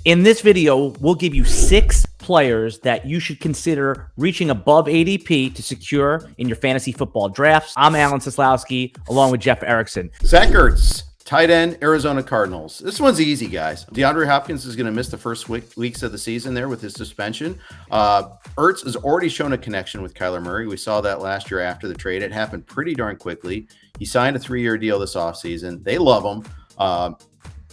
In this video, we'll give you 6 players that you should consider reaching above ADP to secure in your fantasy football drafts. I'm Alan Seslowsky, along with Jeff Erickson. Zach Ertz, tight end, Arizona Cardinals. This one's easy, guys. DeAndre Hopkins is going to miss the first weeks of the season there with his suspension. Ertz has already shown a connection with Kyler Murray. We saw that last year after the trade. It happened pretty darn quickly. He signed a 3-year deal this offseason. They love him.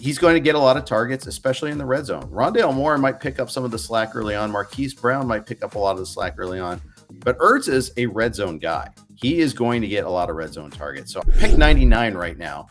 He's going to get a lot of targets, especially in the red zone. Rondale Moore might pick up some of the slack early on. Marquise Brown might pick up a lot of the slack early on. But Ertz is a red zone guy. He is going to get a lot of red zone targets. So pick 99 right now.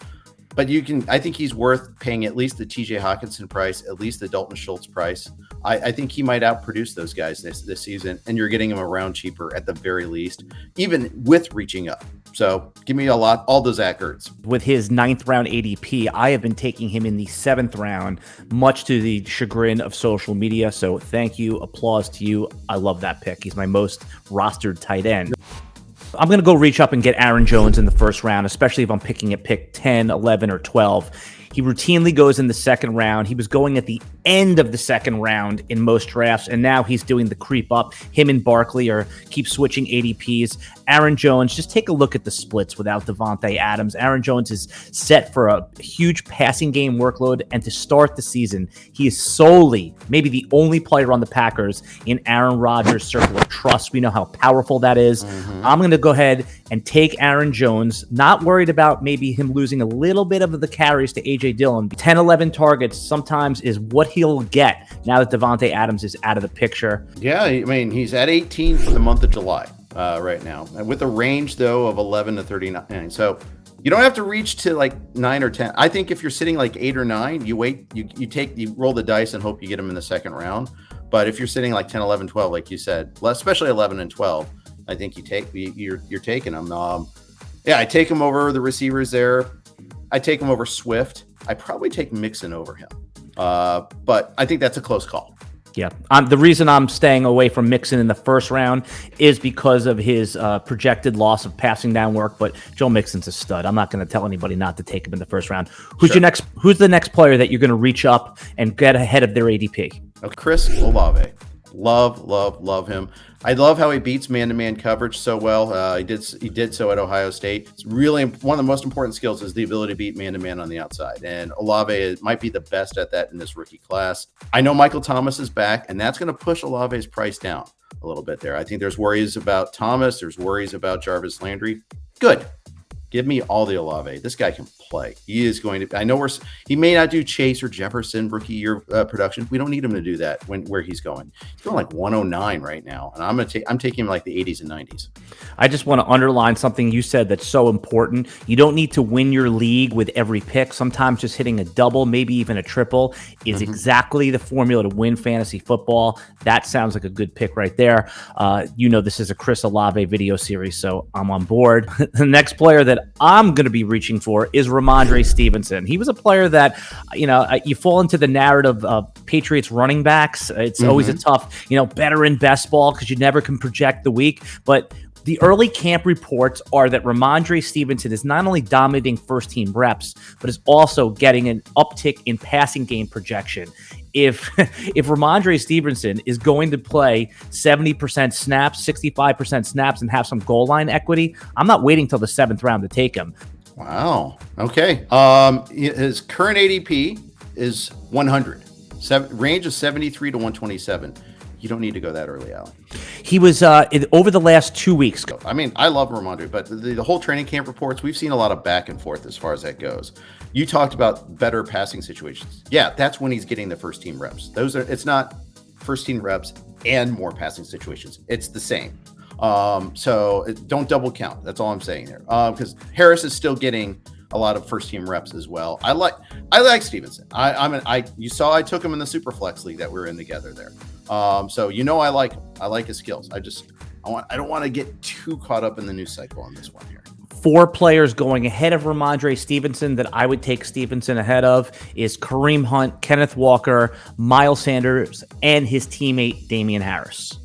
But I think he's worth paying at least the TJ Hawkinson price, at least the Dalton Schultz price. I think he might outproduce those guys this season, and you're getting him a round cheaper at the very least, even with reaching up. So give me all the Zach Ertz. With his 9th round ADP, I have been taking him in the 7th round, much to the chagrin of social media. So thank you, applause to you. I love that pick. He's my most rostered tight end. I'm going to go reach up and get Aaron Jones in the first round, especially if I'm picking at pick 10, 11, or 12. He routinely goes in the second round. He was going at the end of the second round in most drafts, and now he's doing the creep up. Him and Barkley keep switching ADPs. Aaron Jones, just take a look at the splits without Davante Adams. Aaron Jones is set for a huge passing game workload, and to start the season, he is solely, maybe the only player on the Packers in Aaron Rodgers' circle of trust. We know how powerful that is. I'm going to go ahead and take Aaron Jones, not worried about maybe him losing a little bit of the carries to A.J. Dillon. 10, 11 targets sometimes is what he'll get now that Davante Adams is out of the picture. Yeah, I mean, he's at 18 for the month of July right now, with a range, though, of 11 to 39. So you don't have to reach to like 9 or 10. I think if you're sitting like 8 or 9, you wait, you roll the dice and hope you get him in the second round. But if you're sitting like 10, 11, 12, like you said, especially 11 and 12, I think you're taking them. I take him over the receivers there. I take him over Swift. I probably take Mixon over him. But I think that's a close call. Yeah. The reason I'm staying away from Mixon in the first round is because of his projected loss of passing down work. But Joe Mixon's a stud. I'm not going to tell anybody not to take him in the first round. Who's the next player that you're going to reach up and get ahead of their ADP? Chris Olave. Love him. I love how he beats man-to-man coverage so well. He did so at Ohio State. It's really one of the most important skills is the ability to beat man-to-man on the outside. And Olave might be the best at that in this rookie class. I know Michael Thomas is back, and that's going to push Olave's price down a little bit there. I think there's worries about Thomas. There's worries about Jarvis Landry. Good. Give me all the Olave. This guy can play. He is going to. I know he may not do Chase or Jefferson rookie year production. We don't need him to do that where he's going. He's going like 109 right now, and I'm taking him like the 80s and 90s. I just want to underline something you said that's so important. You don't need to win your league with every pick. Sometimes just hitting a double, maybe even a triple, is exactly the formula to win fantasy football. That sounds like a good pick right there. This is a Chris Olave video series, so I'm on board. The next player that I'm going to be reaching for is Rhamondre Stevenson. He was a player that, you fall into the narrative of Patriots running backs. It's always a tough, better in best ball because you never can project the week. But the early camp reports are that Rhamondre Stevenson is not only dominating first-team reps, but is also getting an uptick in passing game projection. If Rhamondre Stevenson is going to play 70% snaps, 65% snaps, and have some goal line equity, I'm not waiting till the 7th round to take him. Wow. Okay. His current ADP is 100. Range of 73 to 127. You don't need to go that early, Alan. He was over the last 2 weeks. I mean, I love Rhamondre, but the whole training camp reports, we've seen a lot of back and forth as far as that goes. You talked about better passing situations. Yeah, that's when he's getting the first team reps. It's not first team reps and more passing situations. It's the same. So don't double count. That's all I'm saying there. Because Harris is still getting a lot of first team reps as well. I like Stevenson. You saw I took him in the super flex league that we were in together there. So I like his skills. I don't want to get too caught up in the news cycle on this one here. 4 players going ahead of Rhamondre Stevenson that I would take Stevenson ahead of is Kareem Hunt, Kenneth Walker, Miles Sanders, and his teammate Damian Harris.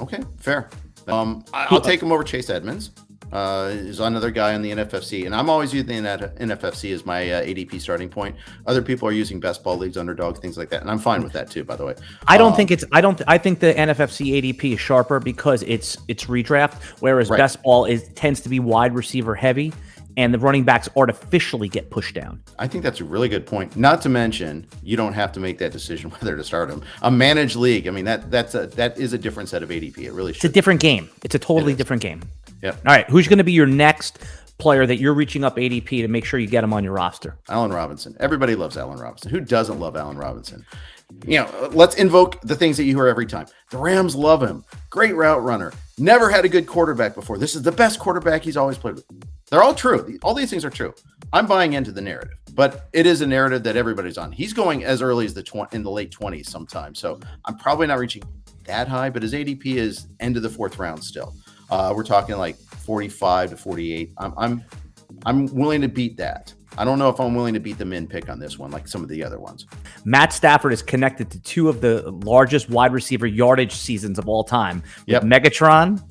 Okay, fair. I'll take him over Chase Edmonds. is another guy on the NFFC, and I'm always using that NFFC as my ADP starting point. Other people are using best ball leagues, underdog, things like that, and I'm fine with that too. By the way, I think the NFFC ADP is sharper because it's redraft, whereas best ball tends to be wide receiver heavy, and the running backs artificially get pushed down. I think that's a really good point. Not to mention, you don't have to make that decision whether to start him. A managed league, I mean, that is a different set of ADP. It really should. It's a different game. It's a totally different game. Yep. All right, who's going to be your next player that you're reaching up ADP to make sure you get him on your roster? Allen Robinson. Everybody loves Allen Robinson. Who doesn't love Allen Robinson? Let's invoke the things that you hear every time. The Rams love him. Great route runner. Never had a good quarterback before. This is the best quarterback he's always played with. They're all true. All these things are true. I'm buying into the narrative, but it is a narrative that everybody's on. He's going as early as in the late 20s sometimes. So I'm probably not reaching that high, but his ADP is end of the 4th round still. We're talking like 45 to 48. I'm willing to beat that. I don't know if I'm willing to beat the min pick on this one, like some of the other ones. Matt Stafford is connected to 2 of the largest wide receiver yardage seasons of all time. With Megatron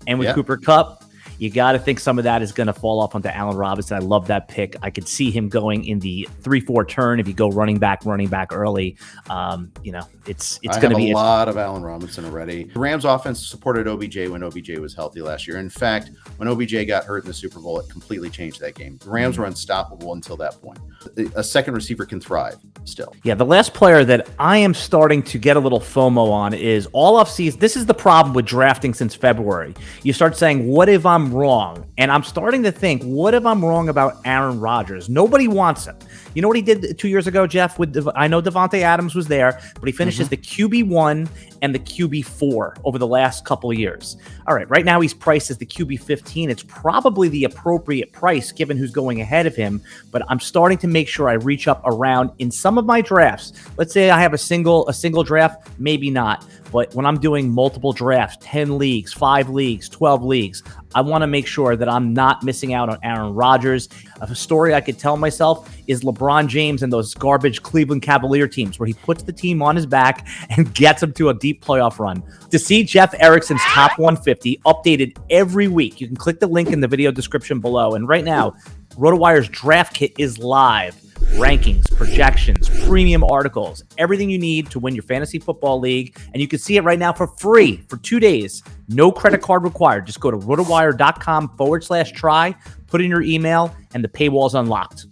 and with Cooper Kupp. You got to think some of that is going to fall off onto Allen Robinson. I love that pick. I could see him going in the 3-4 turn if you go running back early. It's going to be a lot of Allen Robinson already. The Rams offense supported OBJ when OBJ was healthy last year. In fact, when OBJ got hurt in the Super Bowl, it completely changed that game. The Rams were unstoppable until that point. A second receiver can thrive still. Yeah, the last player that I am starting to get a little FOMO on is all offseason. This is the problem with drafting since February. You start saying, what if I'm wrong? And I'm starting to think, what if I'm wrong about Aaron Rodgers? Nobody wants him. You know what he did 2 years ago, Jeff? I know Devontae Adams was there, but he finishes the QB1 and the QB4 over the last couple of years. All right, right now he's priced as the QB15. It's probably the appropriate price given who's going ahead of him, but I'm starting to make sure I reach up around in some of my drafts. Let's say I have a single draft, maybe not. But when I'm doing multiple drafts, 10 leagues, 5 leagues, 12 leagues, I want to make sure that I'm not missing out on Aaron Rodgers. A story I could tell myself is LeBron James and those garbage Cleveland Cavalier teams where he puts the team on his back and gets them to a deep playoff run. To see Jeff Erickson's top 150 updated every week, you can click the link in the video description below. And right now, RotoWire's draft kit is live. Rankings, projections, premium articles, everything you need to win your fantasy football league. And you can see it right now for free for 2 days. No credit card required. Just go to rotowire.com/try, put in your email, and the paywall's unlocked.